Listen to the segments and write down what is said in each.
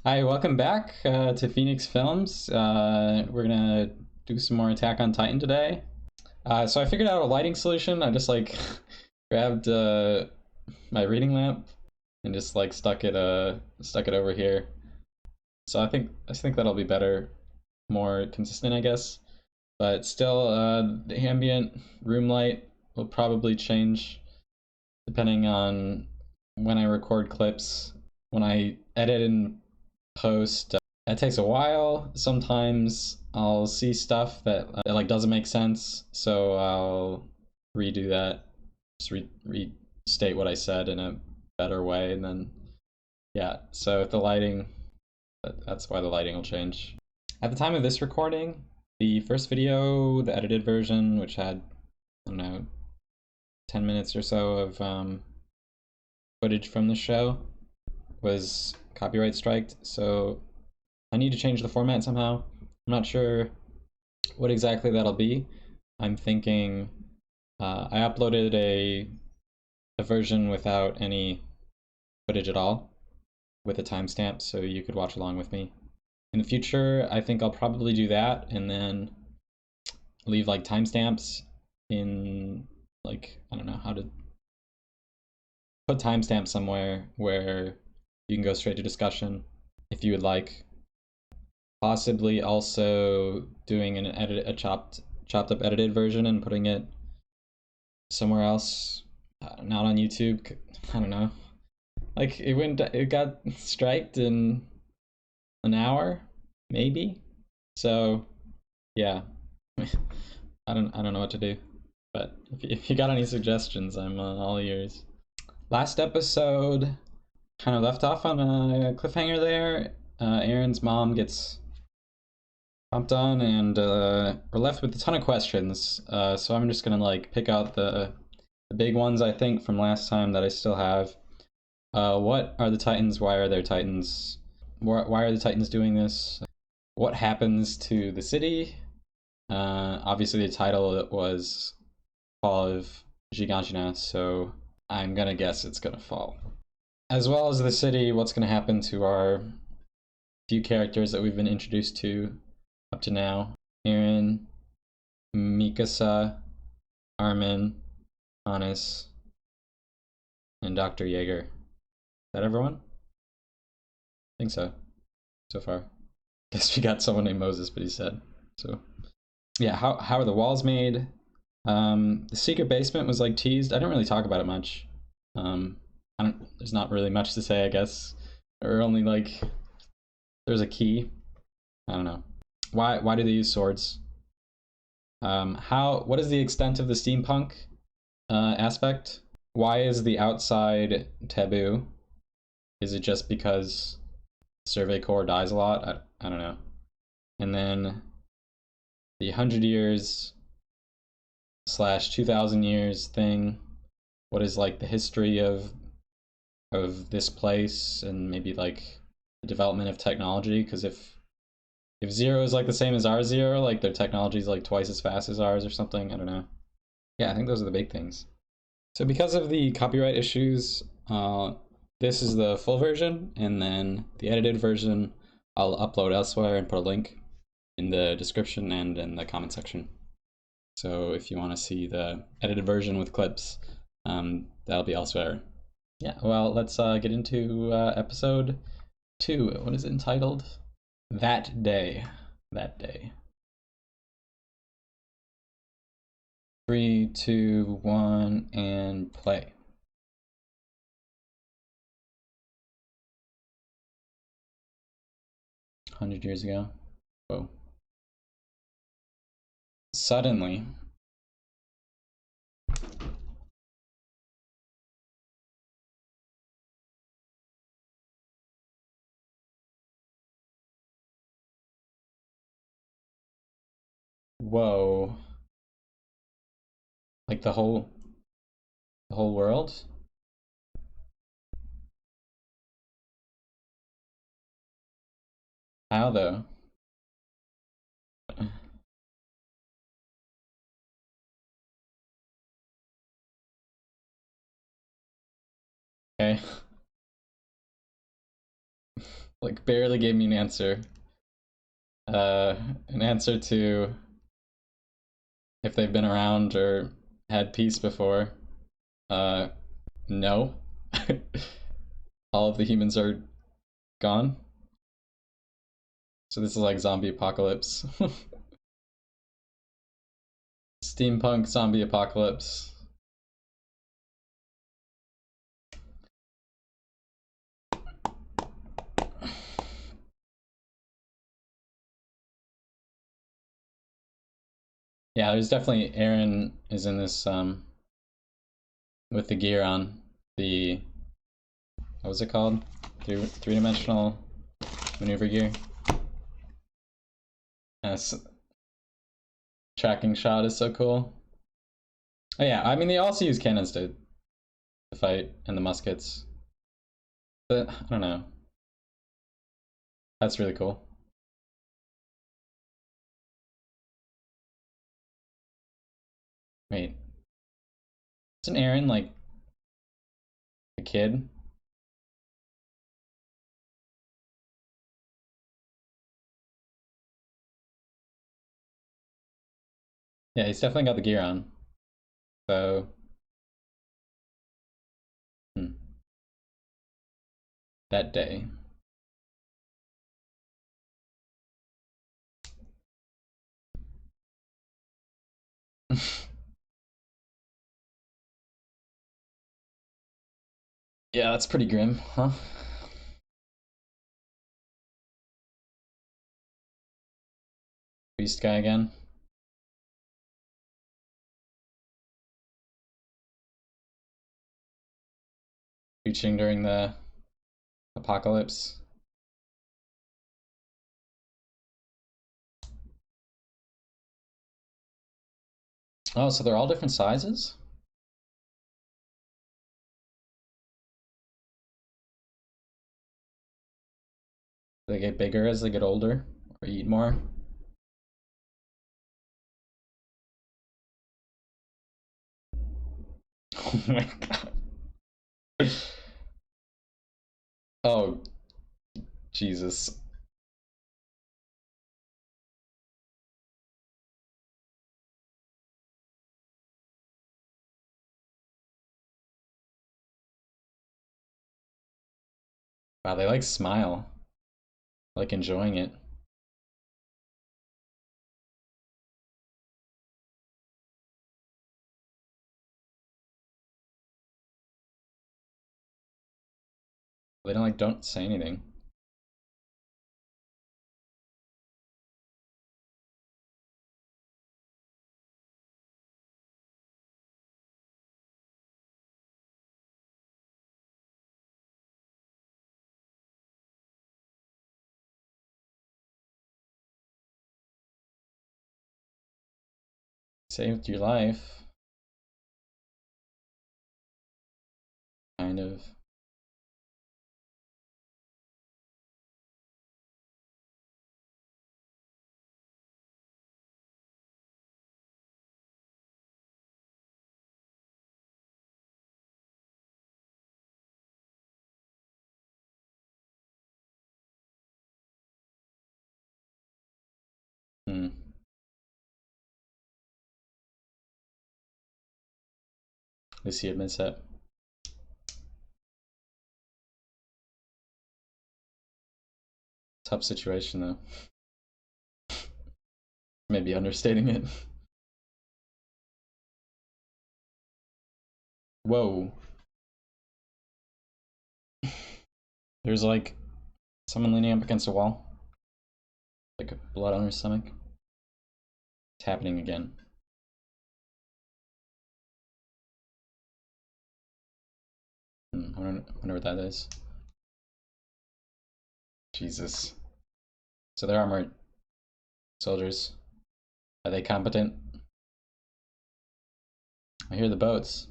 Hi, welcome back to Phoenix Films. We're gonna do some more Attack on Titan today. So I figured out a lighting solution. I just like grabbed my reading lamp and just like stuck it over here. So I think that'll be better, more consistent, I guess. But still, the ambient room light will probably change depending on when I record clips. When I edit and post, that takes a while. Sometimes I'll see stuff that like doesn't make sense, so I'll redo that, just restate what I said in a better way, and then yeah. So with the lighting, that's why the lighting will change. At the time of this recording, the first video, the edited version, which had, I don't know, 10 minutes or so of footage from the show, was copyright striked, so I need to change the format somehow. I'm not sure what exactly that'll be. I'm thinking I uploaded a version without any footage at all, with a timestamp, so you could watch along with me. In the future, I think I'll probably do that and then leave like timestamps in, like, I don't know how to put timestamps somewhere where you can go straight to discussion if you would like. Possibly also doing a chopped up edited version and putting it somewhere else, not on YouTube. I don't know. Like it got striked in an hour, maybe. So yeah, I don't know what to do. But if you got any suggestions, I'm all ears. Last episode kind of left off on a cliffhanger there. Aaron's mom gets bumped on, and we're left with a ton of questions. So I'm just gonna like pick out the big ones I think from last time that I still have. What are the Titans? Why are there Titans? Why are the Titans doing this? What happens to the city? Obviously the title was Fall of Zhiganshina, so I'm gonna guess it's gonna fall. As well as the city, what's gonna happen to our few characters that we've been introduced to up to now. Aaron, Mikasa, Armin, Hannes, and Dr. Jaeger. Is that everyone? I think so. So far. Guess we got someone named Moses, but he's dead. So yeah, how are the walls made? The secret basement was like teased. I didn't really talk about it much. There's not really much to say, I guess. Or only like there's a key. I don't know. Why do they use swords? What is the extent of the steampunk aspect? Why is the outside taboo? Is it just because Survey Corps dies a lot? I don't know. And then the 100 years / 2000 years thing. What is like the history of this place, and maybe like the development of technology? Because if zero is like the same as our zero, like their technology is like twice as fast as ours or something. I don't know. Yeah, I think those are the big things. So because of the copyright issues, this is the full version, and then the edited version I'll upload elsewhere and put a link in the description and in the comment section. So if you want to see the edited version with clips, that'll be elsewhere. Yeah, well, let's get into episode 2. What is it entitled? That Day. That Day. 3, 2, 1, and play. $100 ago. Whoa. Suddenly. Whoa. Like the whole world? How though? Okay. like barely gave me an answer. An answer to if they've been around or had peace before. No. All of the humans are gone. So this is like zombie apocalypse. Steampunk zombie apocalypse. Yeah, there's definitely Aaron is in this with the gear on. The what was it called? Three-dimensional maneuver gear. Yes. Tracking shot is so cool. Oh yeah, I mean they also use cannons to fight and the muskets. But I don't know. That's really cool. Wait. Isn't Aaron like a kid? Yeah, he's definitely got the gear on. So that day. Yeah, that's pretty grim, huh? Beast guy again. Preaching during the apocalypse. Oh, so they're all different sizes? They get bigger as they get older or eat more? Oh my god. Oh, Jesus. Wow, they like smile. Like enjoying it. They don't say anything. Saved your life. Kind of. Hmm. At least he admits it. Tough situation though. Maybe understating it. Whoa. There's like someone leaning up against a wall. Like blood on her stomach. It's happening again. I wonder what that is. Jesus. So they're armored soldiers. Are they competent? I hear the boats.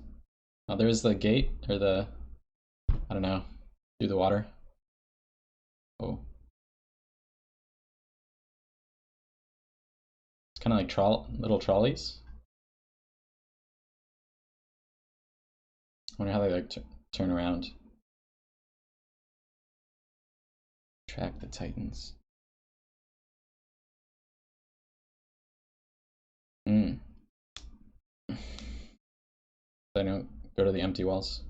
Oh, there's the gate, or the, I don't know, through the water. Oh. It's kind of like little trolleys. I wonder how they like turn around. Track the Titans. Hmm. I don't go to the empty walls.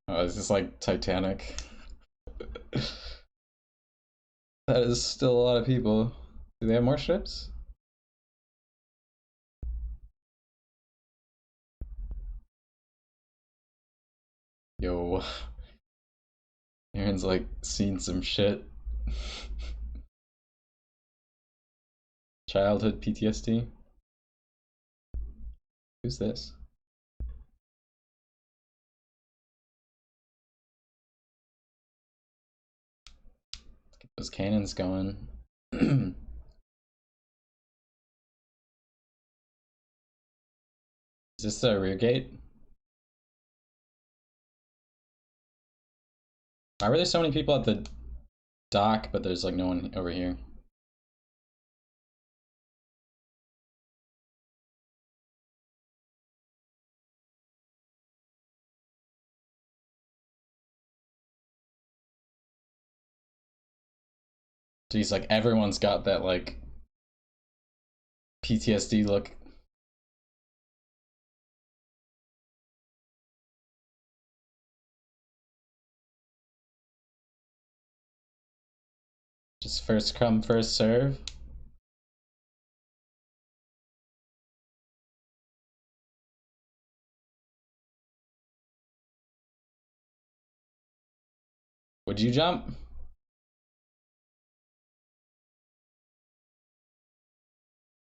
Oh, is this like Titanic? That is still a lot of people. Do they have more ships? Yo. Aaron's like seen some shit. Childhood PTSD. Who's this? Let's get those cannons going. Is this the rear gate? Why were there so many people at the dock, but there's like no one over here? Geez, like everyone's got that like PTSD look. Just first come, first serve. Would you jump?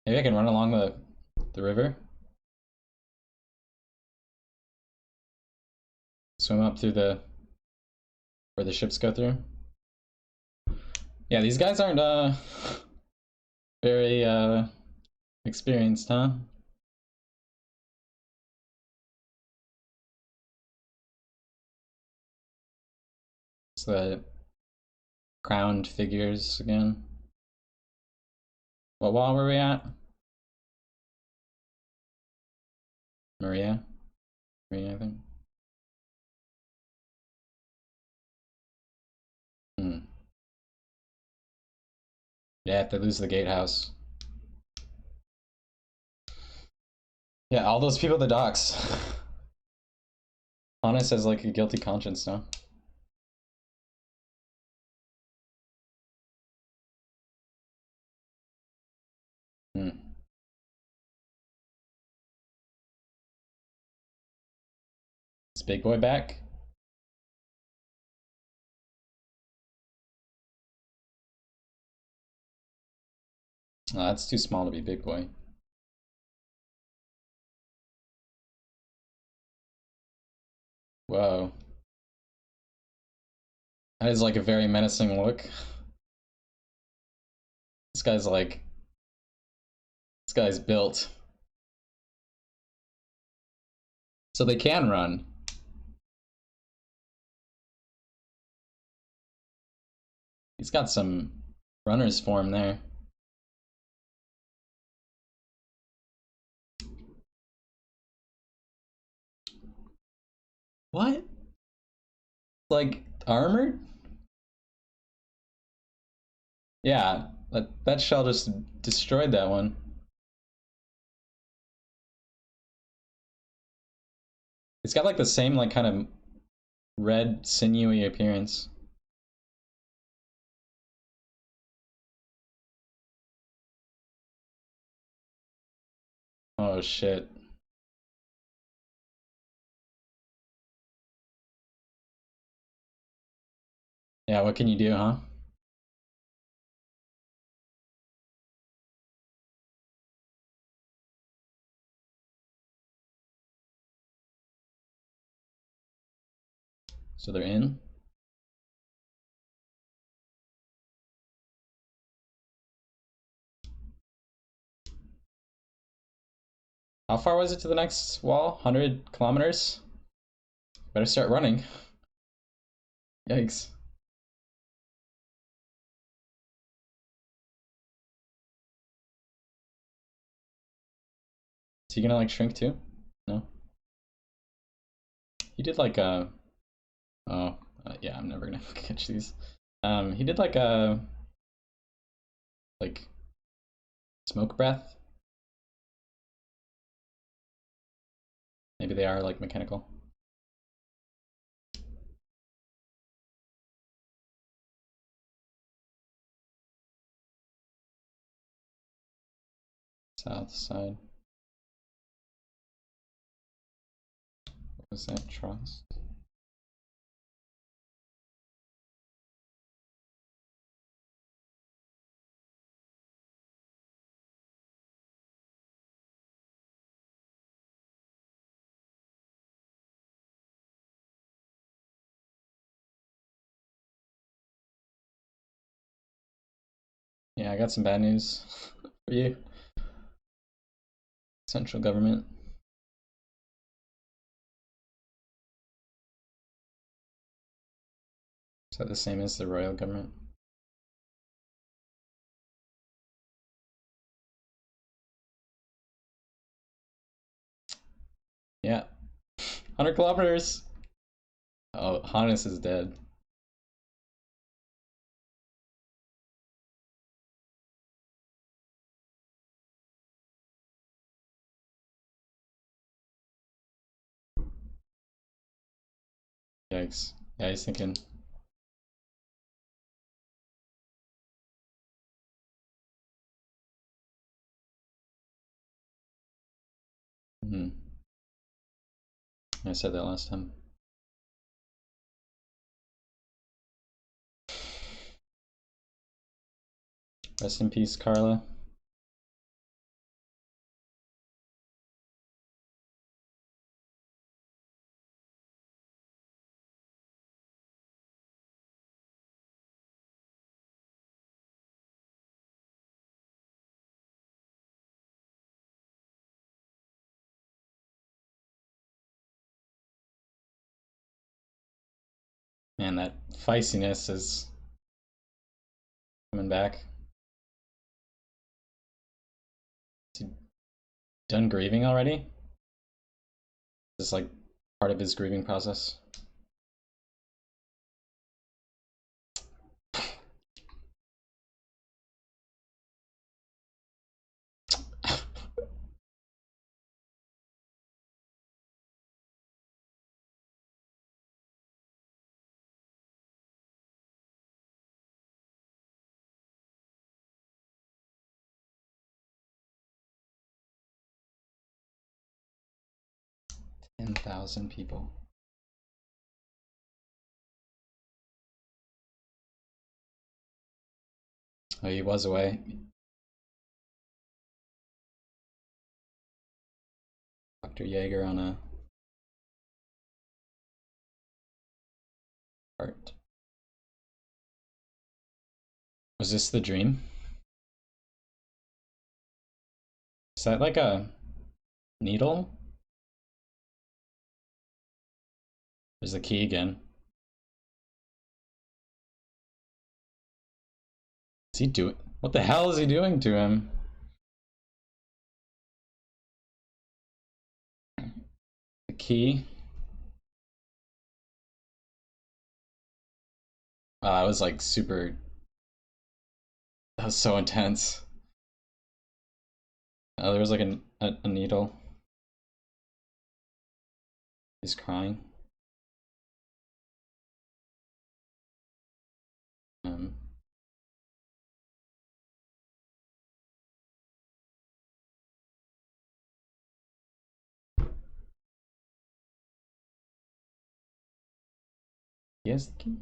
Maybe I can run along the river. Swim up through the where the ships go through. Yeah, these guys aren't very experienced, huh? It's the crowned figures again. What wall were we at? Maria? Maria, I think. Hmm. Yeah, if they lose the gatehouse. Yeah, all those people at the docks. Hannes has like a guilty conscience now. Hmm. Is Big Boy back? Oh, that's too small to be Big Boy. Whoa. That is like a very menacing look. This guy's like... This guy's built. So they can run. He's got some runner's form there. What? Like, armored? Yeah, that shell just destroyed that one. It's got like the same like kind of red sinewy appearance. Oh shit. Yeah, what can you do, huh? So they're in? How far was it to the next wall? 100 kilometers? Better start running. Yikes. Is he gonna like shrink too? No. He did like a. Oh, yeah. I'm never gonna catch these. He did like a like smoke breath. Maybe they are like mechanical. South side. What was that? Trust. Yeah, I got some bad news for you. Central government. Is that the same as the royal government? Yeah. 100 kilometers! Oh, Hannes is dead. Yikes. Yeah, he's thinking. Hmm. I said that last time. Rest in peace, Carla. Man, that feistiness is coming back. Is he done grieving already? Is this like part of his grieving process? $10,000 people. Oh, he was away. Dr. Jaeger on a cart. Was this the dream? Is that like a needle? There's the key again. Is he doing? What the hell is he doing to him? The key. Wow, that was like super. That was so intense. There was like a needle. He's crying. Um, he has the key.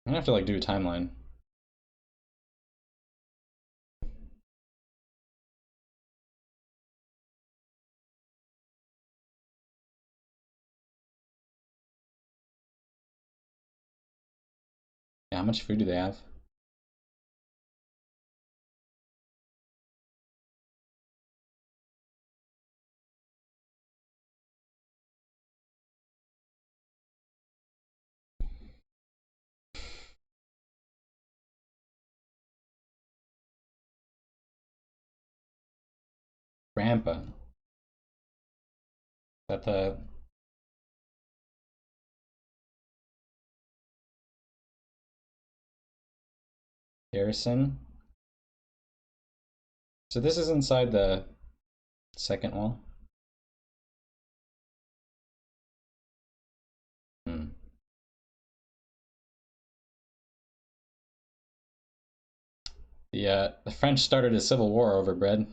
I'm gonna have to like do a timeline. Yeah, how much food do they have? Grandpa. Is that the garrison? So this is inside the second wall. Hmm. The French started a civil war over bread.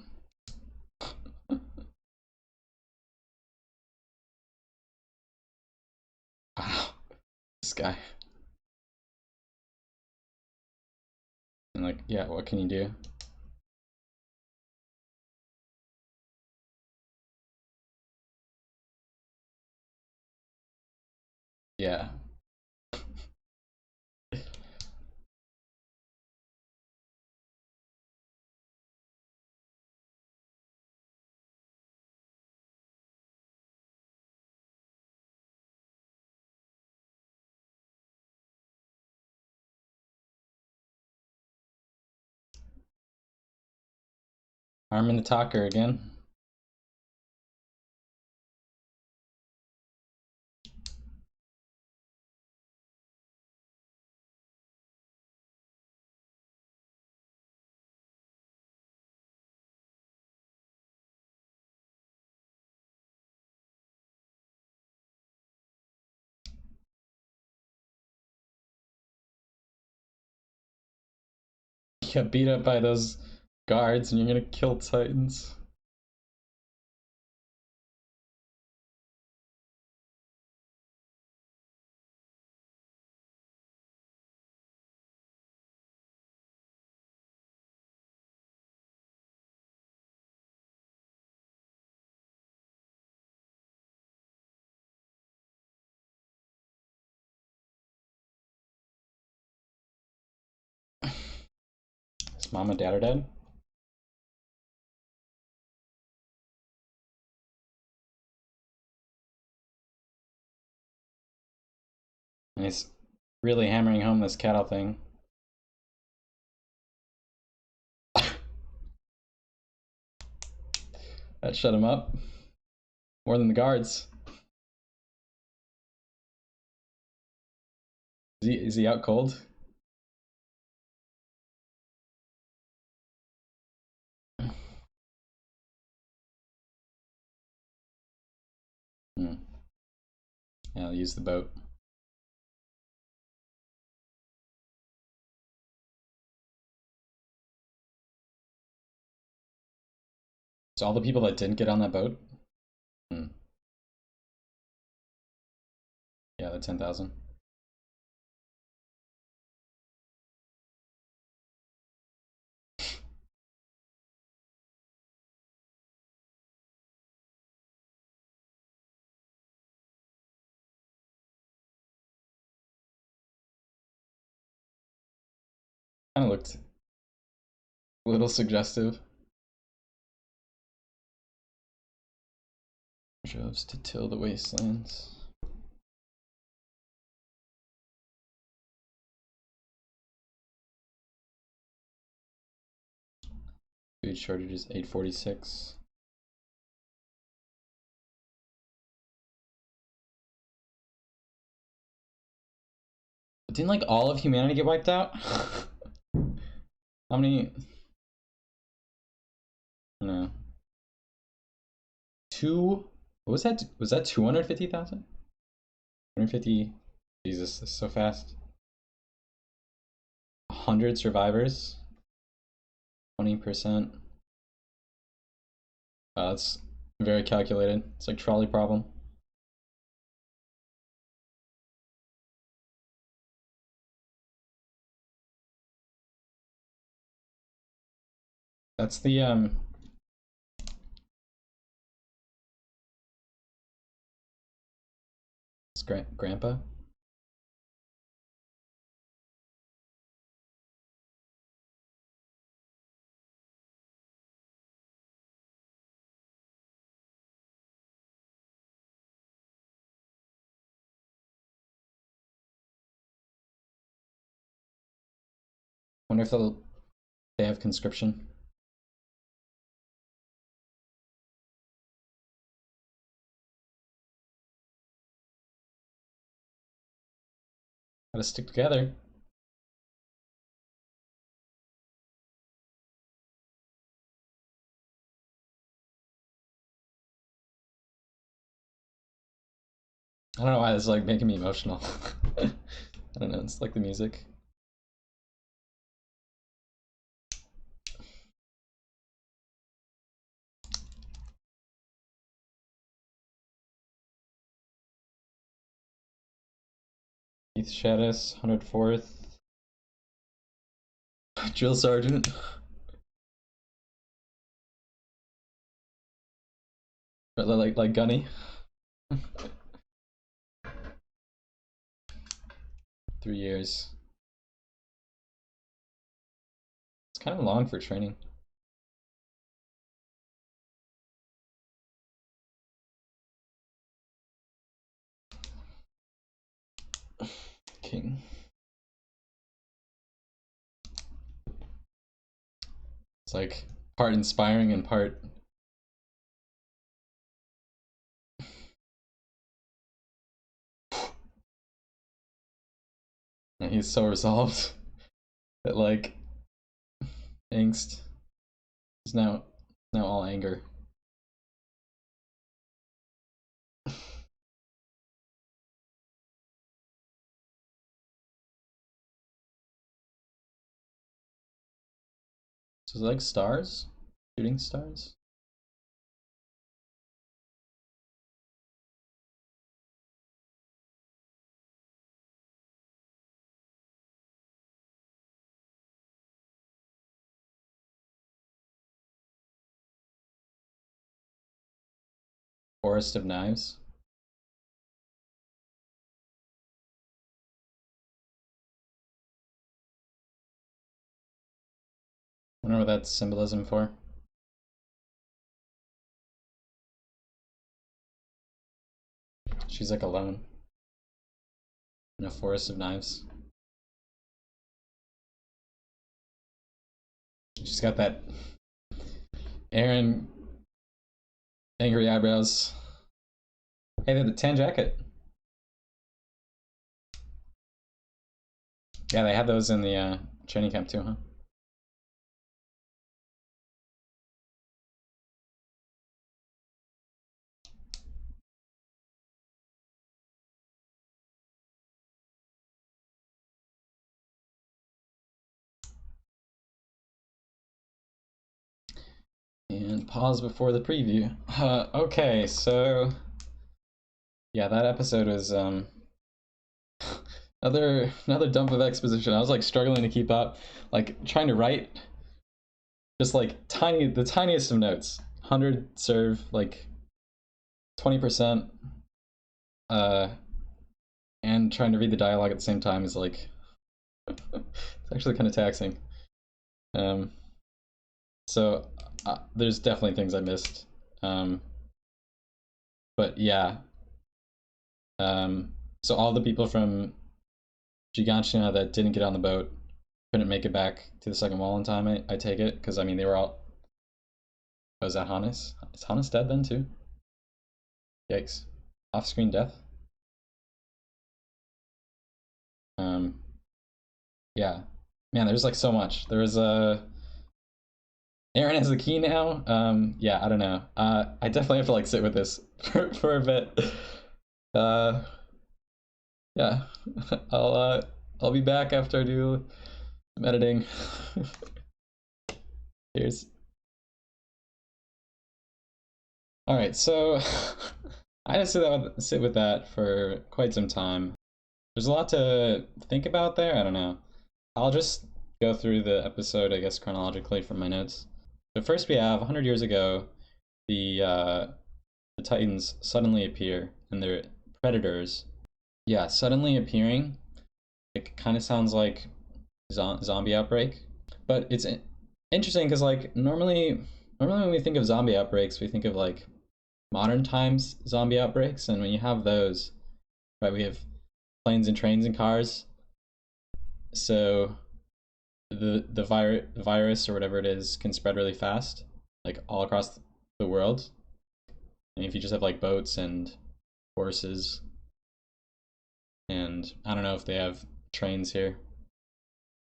Wow, this guy. And like, yeah, what can you do? Yeah. Arming the talker again. You got beat up by those guards and you're gonna kill Titans. Is mom and dad are dead? And he's really hammering home this cattle thing. That shut him up. More than the guards. Is he out cold? Hmm. Yeah, I'll use the boat. So all the people that didn't get on that boat? Hmm. Yeah, the 10,000. Kind of looked a little suggestive. Droves to till the wastelands. Food shortages 846. Didn't like all of humanity get wiped out? How many? I don't know. What was that? Was that 250,000? 250. Jesus, this is so fast. 100 survivors. 20%. That's very calculated. It's like trolley problem. That's the it's grandpa. Wonder if they have conscription. Gotta stick together. I don't know why this is like making me emotional. I don't know, it's like the music. Keith Shaddis, 104th. Drill Sergeant. Like Gunny. 3 years. It's kind of long for training. King. It's like part inspiring and part. And he's so resolved that like angst is now all anger. So it's like stars, shooting stars. Forest of Knives. I wonder what that's symbolism for. She's like alone in a forest of knives. She's got that Aaron angry eyebrows. Hey, they have the tan jacket. Yeah, they had those in the training camp too, huh? And pause before the preview. Okay, so yeah, that episode was another dump of exposition. I was like struggling to keep up, like trying to write just like the tiniest of notes. 100 serve, like 20%, and trying to read the dialogue at the same time is like it's actually kind of taxing. Um, so there's definitely things I missed. But yeah. So all the people from Zhiganshina that didn't get on the boat couldn't make it back to the second wall in time. I take it because I mean they were all. Oh, is that Hannes? Is Hannes dead then too? Yikes! Off-screen death. Um, yeah, man. There's like so much. There was a. Aaron has the key now. Yeah, I don't know. I definitely have to like sit with this for a bit. Uh, yeah, I'll be back after I do some editing. Cheers. All right, so I had to sit with that for quite some time. There's a lot to think about there. I don't know. I'll just go through the episode, I guess, chronologically from my notes. So first, we have 100 years ago, the Titans suddenly appear, and they're predators. Yeah, suddenly appearing. It kind of sounds like zombie outbreak, but it's interesting because like normally when we think of zombie outbreaks, we think of like modern times zombie outbreaks, and when you have those, right, we have planes and trains and cars. So the virus or whatever it is can spread really fast, like all across the world. And if you just have like boats and horses, and I don't know if they have trains here.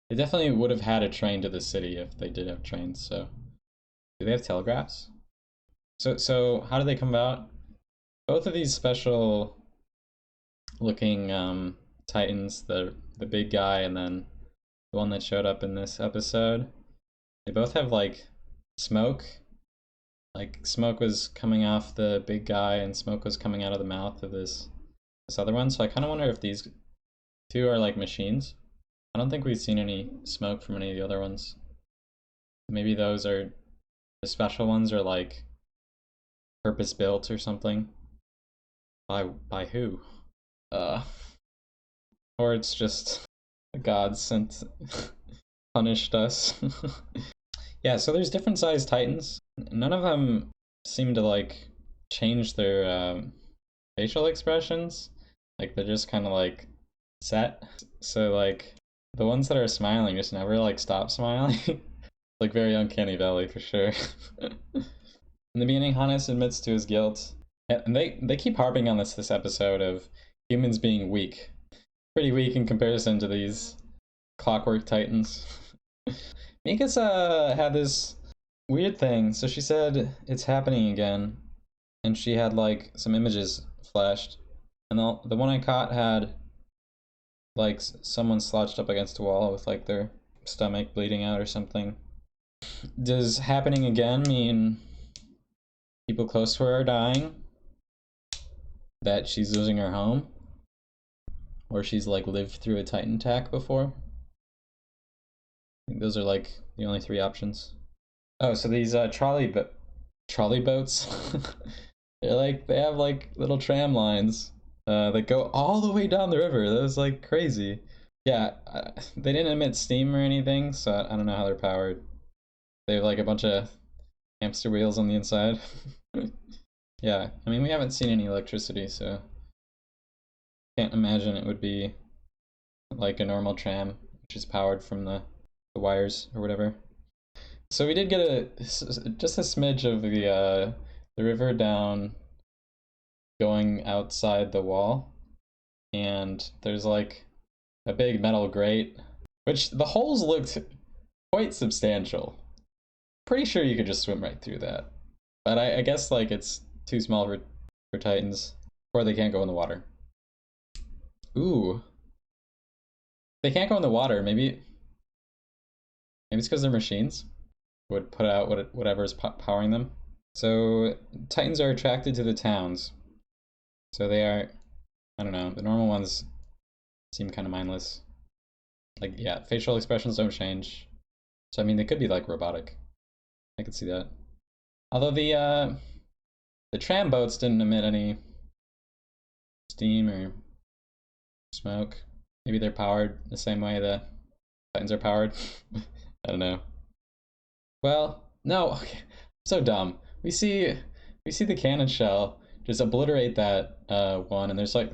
They definitely would have had a train to the city if they did have trains, so. Do they have telegraphs? So how do they come about? Both of these special looking Titans, the big guy and then the one that showed up in this episode, they both have like smoke. Like smoke was coming off the big guy and smoke was coming out of the mouth of this other one. So I kind of wonder if these two are like machines. I don't think we've seen any smoke from any of the other ones. Maybe those are the special ones, are like purpose built or something. By who? Or it's just the gods sent punished us. Yeah, so there's different sized Titans. None of them seem to like change their facial expressions. Like they're just kind of like set. So like the ones that are smiling just never like stop smiling. Like very uncanny valley for sure. In the beginning, Hannes admits to his guilt. And they keep harping on this episode of humans being weak. Pretty weak in comparison to these clockwork Titans. Mikasa had this weird thing. So she said it's happening again. And she had like some images flashed. And the one I caught had like someone slouched up against a wall with like their stomach bleeding out or something. Does happening again mean people close to her are dying? That she's losing her home? Or she's like lived through a Titan attack before? I think those are like the only three options. Oh, so these trolley boats, they have like little tram lines that go all the way down the river. That was like crazy. Yeah, they didn't emit steam or anything, so I don't know how they're powered. They have like a bunch of hamster wheels on the inside. Yeah, I mean, we haven't seen any electricity, so can't imagine it would be like a normal tram, which is powered from the wires or whatever. So we did get just a smidge of the river down going outside the wall, and there's like a big metal grate, which the holes looked quite substantial. Pretty sure you could just swim right through that, but I guess like it's too small for Titans, or they can't go in the water. Ooh, they can't go in the water. Maybe it's because they're machines. Would put out whatever's powering them. So Titans are attracted to the towns. So they are, I don't know, the normal ones seem kind of mindless. Like, yeah, facial expressions don't change. So I mean, they could be like robotic. I could see that. Although the tram boats didn't emit any steam or smoke. Maybe they're powered the same way the Titans are powered. I don't know. Well, no, okay. So dumb. We see the cannon shell just obliterate that one, and there's like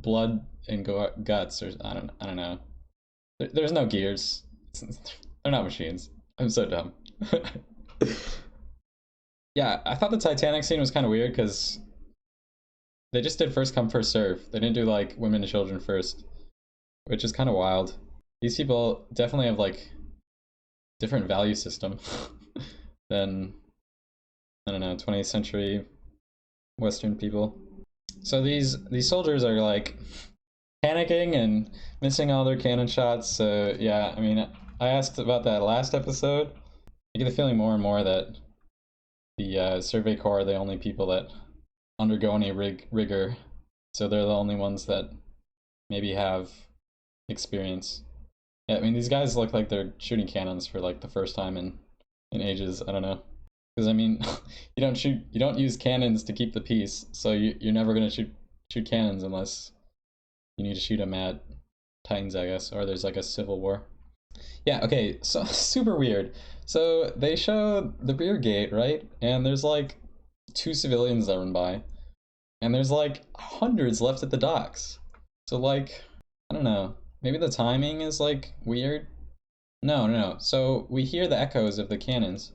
blood and guts, or I don't know. There's no gears. They're not machines. I'm so dumb. Yeah, I thought the Titanic scene was kind of weird because they just did first come first serve. They didn't do like women and children first, which is kind of wild. These people definitely have like different value system than, I don't know, 20th century Western people. So these soldiers are like panicking and missing all their cannon shots. So yeah, I mean, I asked about that last episode. I get the feeling more and more that the Survey Corps are the only people that undergo any rigor. So they're the only ones that maybe have experience. Yeah, I mean, these guys look like they're shooting cannons for like the first time in ages. I don't know. Because I mean, you don't use cannons to keep the peace, so you're never gonna shoot cannons unless you need to shoot them at Titans, I guess, or there's like a civil war. Yeah, okay, so super weird. So they show the rear gate, right? And there's like 2 civilians that run by, and there's like hundreds left at the docks. So like, I don't know, maybe the timing is like weird. No. So we hear the echoes of the cannons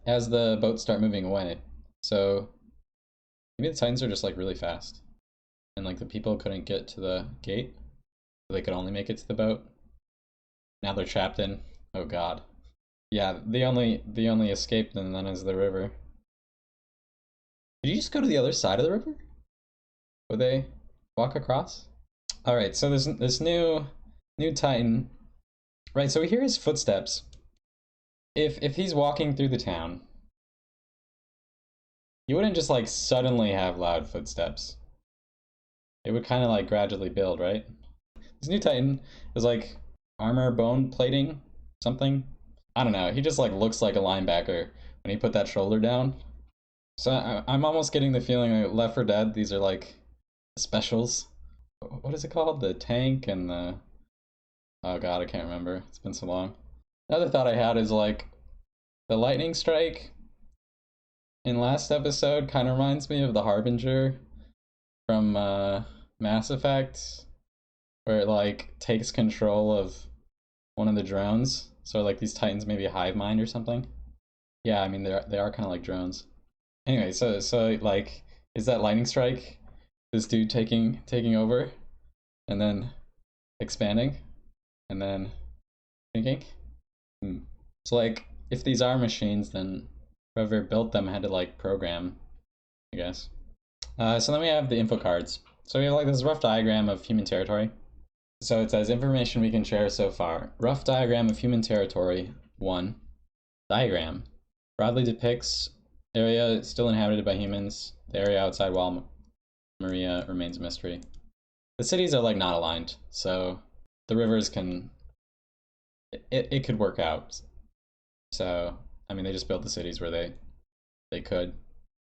as the boats start moving away. So maybe the Titans are just like really fast, and like the people couldn't get to the gate. They could only make it to the boat. Now they're trapped in. Oh god. Yeah, the only escape then is the river. Did you just go to the other side of the river? Would they walk across? All right, so there's this new Titan. Right, so we hear his footsteps. If he's walking through the town, you wouldn't just like suddenly have loud footsteps. It would kind of like gradually build, right? This new Titan is like armor bone plating something. I don't know. He just like looks like a linebacker when he put that shoulder down. So I'm almost getting the feeling like Left 4 Dead, these are like specials. What is it called? The tank and the... Oh god, I can't remember. It's been so long. Another thought I had is like the lightning strike in last episode kind of reminds me of the Harbinger from Mass Effect, where it like takes control of one of the drones. So like these Titans maybe a hive mind or something. Yeah, I mean they are kind of like drones. Anyway, so like is that lightning strike this dude taking over and then expanding and then thinking? So like if these are machines, then whoever built them had to like program, I guess. So then we have the info cards. So we have like this rough diagram of human territory. So it says information we can share so far. Rough diagram of human territory 1. Diagram broadly depicts area still inhabited by humans. The area outside Wall Maria remains a mystery. The cities are like not aligned, so the rivers can it could work out. So I mean they just built the cities where they could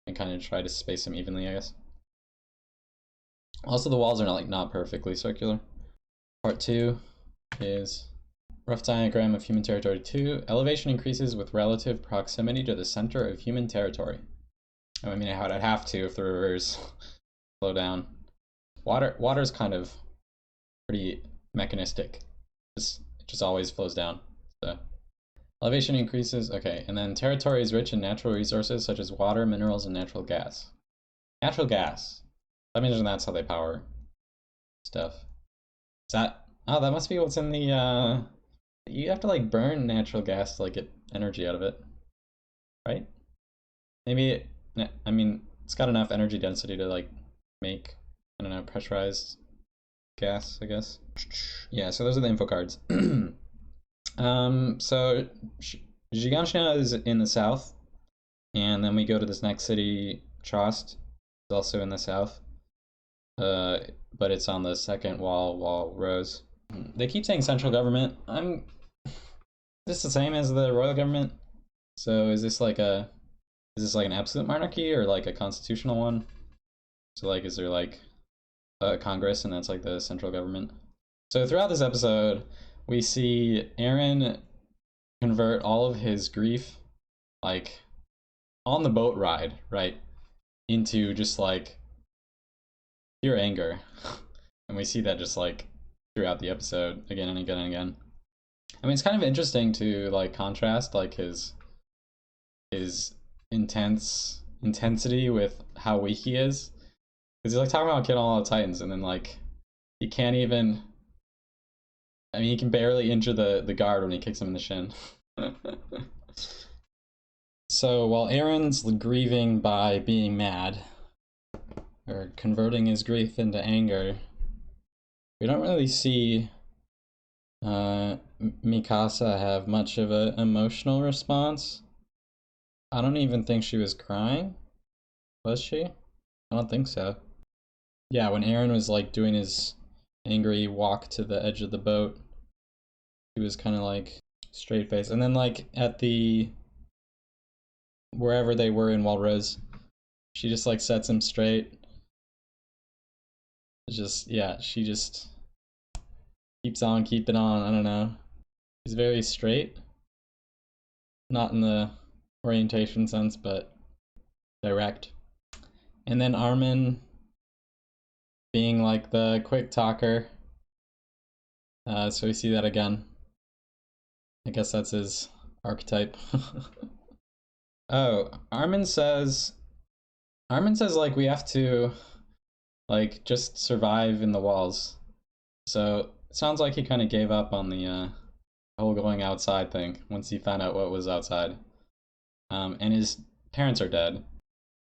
and kind of try to space them evenly, I guess. Also the walls are not like not perfectly circular. Part 2 is rough diagram of human territory 2. Elevation increases with relative proximity to the center of human territory. I mean, I'd have to if the rivers slow down. Water's kind of pretty mechanistic. It just always flows down. So elevation increases. Okay, and then territory is rich in natural resources such as water, minerals, and natural gas. Natural gas. I imagine that's how they power stuff. Is that... Oh, that must be what's in the, you have to, like, burn natural gas to, like, get energy out of it. Right? Maybe... I mean, it's got enough energy density to, like, make, I don't know, pressurized gas, I guess. Yeah, so those are the info cards. So Zhiganshina is in the south, and then we go to this next city, Chost, is also in the south. But it's on the second wall rows. They keep saying central government. Is this the same as the royal government? So is this like an absolute monarchy or like a constitutional one? So like is there like a Congress and that's like the central government? So throughout this episode, we see Aaron convert all of his grief, like on the boat ride, right, into just like pure anger. And we see that just like throughout the episode again and again and again. I mean, it's kind of interesting to like contrast like his intensity with how weak he is, because he's like talking about killing all the Titans and then like he can't even, I mean he can barely injure the guard when he kicks him in the shin. So while Aaron's grieving by being mad or converting his grief into anger, we don't really see Mikasa have much of an emotional response. I don't even think she was crying. Was she? I don't think so. Yeah, when Aaron was like doing his angry walk to the edge of the boat, he was kind of like straight face. And then like at the wherever they were in Walrose, she just like sets him straight. It's just, yeah, she just keeps on keeping on. I don't know. She's very straight. Not in the orientation sense, but direct. And then Armin being like the quick talker. So we see that again. I guess that's his archetype. Oh, Armin says like we have to like just survive in the walls. So sounds like he kind of gave up on the whole going outside thing once he found out what was outside. And his parents are dead,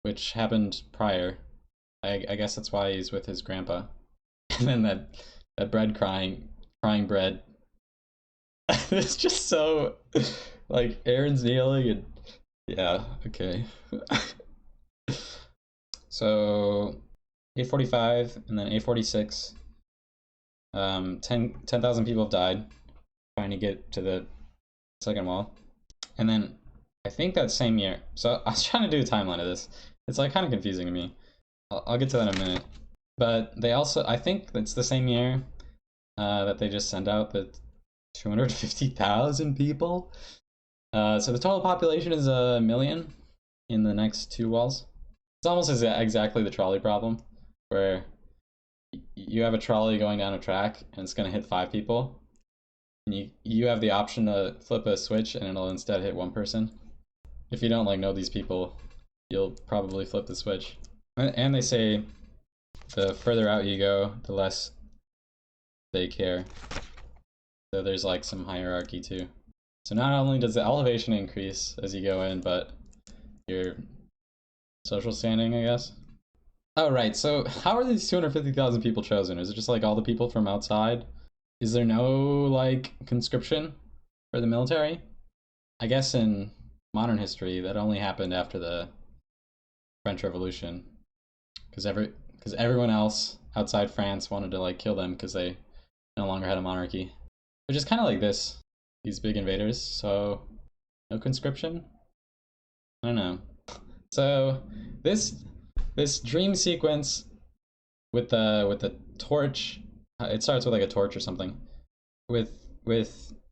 which happened prior. I guess that's why he's with his grandpa. And then that bread crying bread. It's just so like Aaron's kneeling and yeah, okay. So 845 and then 846. 10,000 people have died trying to get to the second wall. And then I think that same year, so I was trying to do a timeline of this. It's like kind of confusing to me. I'll get to that in a minute. But they also, I think it's the same year that they just sent out the 250,000 people. So the total population is 1 million in the next 2 walls. It's almost exactly the trolley problem, where you have a trolley going down a track and it's going to hit 5 people. And you have the option to flip a switch and it'll instead hit 1 person. If you don't like know these people, you'll probably flip the switch. And they say the further out you go, the less they care. So there's like some hierarchy too. So not only does the elevation increase as you go in, but your social standing, I guess. Oh, right. So how are these 250,000 people chosen? Is it just like all the people from outside? Is there no like conscription for the military? I guess in modern history that only happened after the French Revolution, because everyone else outside France wanted to like kill them because they no longer had a monarchy, which is kind of like these big invaders. So no conscription. I don't know. So this dream sequence with the torch, it starts with like a torch or something, with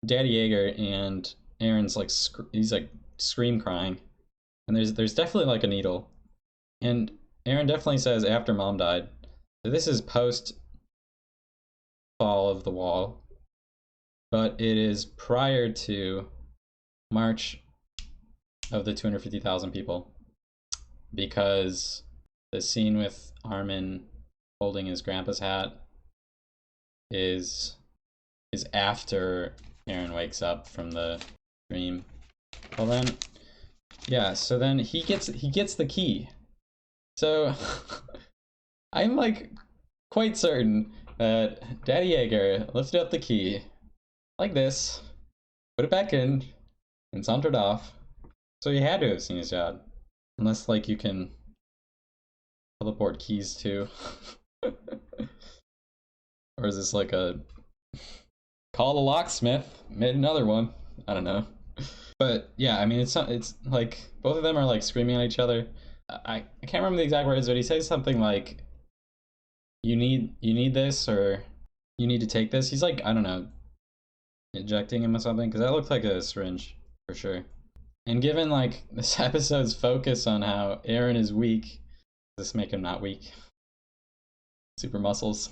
Daddy Yeager, and Aaron's like he's like scream crying, and there's definitely like a needle, and Aaron definitely says after mom died. So this is post fall of the wall, but it is prior to March of the 250,000 people, because the scene with Armin holding his grandpa's hat is after Aaron wakes up from the dream. Well then, yeah, so then he gets the key. So I'm like quite certain that Daddy Yeager lifted up the key like this, put it back in, and sauntered off. So he had to have seen his dad. Unless like you can teleport keys too. Or is this like a call the locksmith, made another one? I don't know. But yeah, I mean it's like both of them are like screaming at each other. I can't remember the exact words, but he says something like you need this, or you need to take this. He's like, I don't know, injecting him or something, because that looked like a syringe for sure. And given like this episode's focus on how Aaron is weak, does this make him not weak? Super muscles.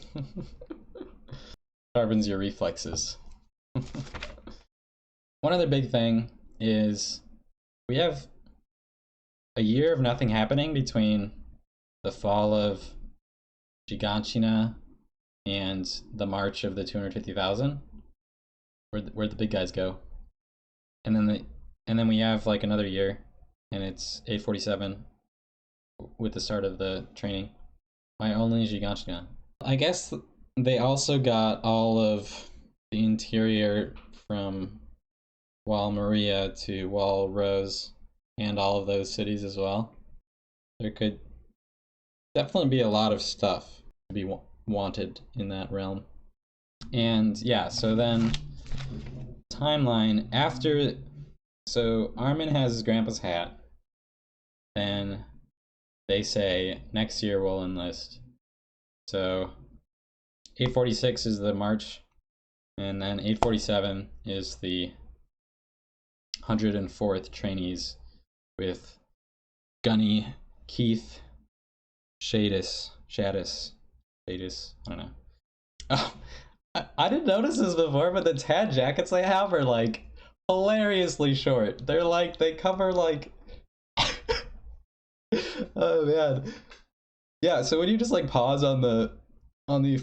Sharpens your reflexes. One other big thing is we have a year of nothing happening between the fall of Zhiganshina and the march of the 250,000. Where'd the big guys go? And then we have like another year, and it's 847 with the start of the training. My only Zhiganshina. I guess they also got all of the interior from Wall Maria to Wall Rose and all of those cities as well. There could definitely be a lot of stuff to be wanted in that realm. And yeah, so then timeline after, so Armin has his grandpa's hat, then they say next year we'll enlist. So 846 is the march, and then 847 is the 104th trainees with Gunny, Keith, Shadis, I don't know. Oh, I didn't notice this before, but the tad jackets they have are like hilariously short. They're like, they cover like oh man. Yeah, so when you just like pause on the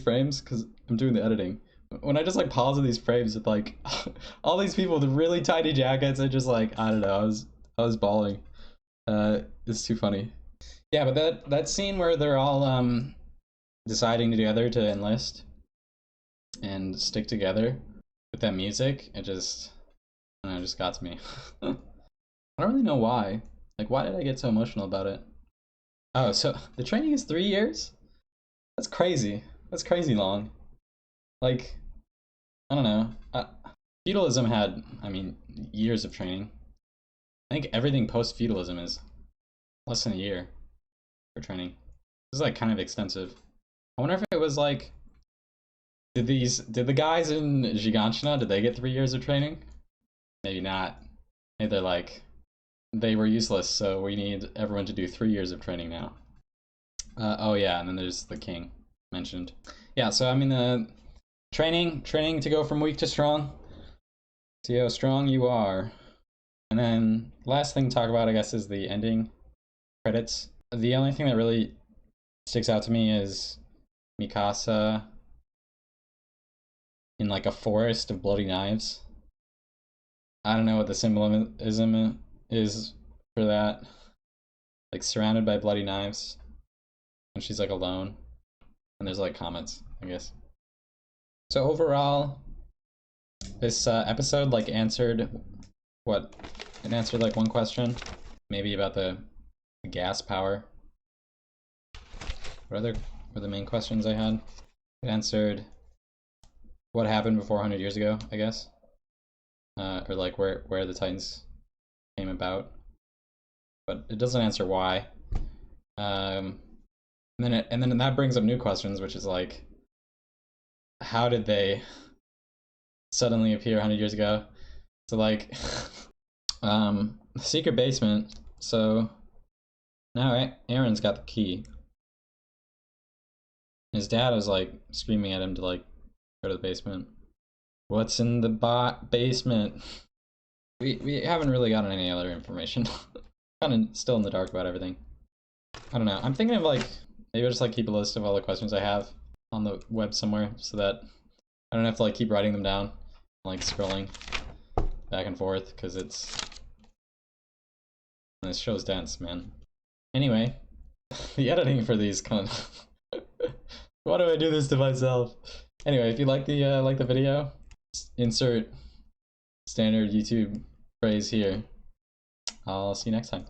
frames, because I'm doing the editing, when I just like pause these frames with like all these people with really tiny jackets and just like I don't know, I was bawling. It's too funny. Yeah, but that scene where they're all deciding together to enlist and stick together with that music, it just I don't know, it just got to me. I don't really know why. Like, why did I get so emotional about it? Oh, so the training is 3 years? That's crazy. That's crazy long. Like, I don't know. Feudalism had, I mean, years of training. I think everything post-feudalism is less than a year for training. This is like kind of extensive. I wonder if it was like, did the guys in Zhiganshina, did they get 3 years of training? Maybe not. Maybe they're like, they were useless, so we need everyone to do 3 years of training now. Oh yeah, and then there's the king mentioned. Yeah, so I mean, training to go from weak to strong. See how strong you are. And then last thing to talk about, I guess, is the ending credits. The only thing that really sticks out to me is Mikasa in like a forest of bloody knives. I don't know what the symbolism is for that. Like surrounded by bloody knives. And she's like alone. And there's like comments, I guess. So overall, this episode like answered what? It answered like one question, maybe about the gas power. What other were the main questions I had? It answered what happened before 100 years ago, I guess, or like where the Titans came about, but it doesn't answer why. And then that brings up new questions, which is like, how did they suddenly appear 100 years ago? So like, secret basement. So now Aaron's got the key. His dad was like screaming at him to like go to the basement. What's in the basement? We haven't really gotten any other information. Kind of still in the dark about everything. I don't know. I'm thinking of like maybe I'll just like keep a list of all the questions I have on the web somewhere so that I don't have to like keep writing them down, like scrolling back and forth because this show's dense, man. Anyway, the editing for these kind of why do I do this to myself? Anyway, if you like the video, insert standard YouTube phrase here. I'll see you next time.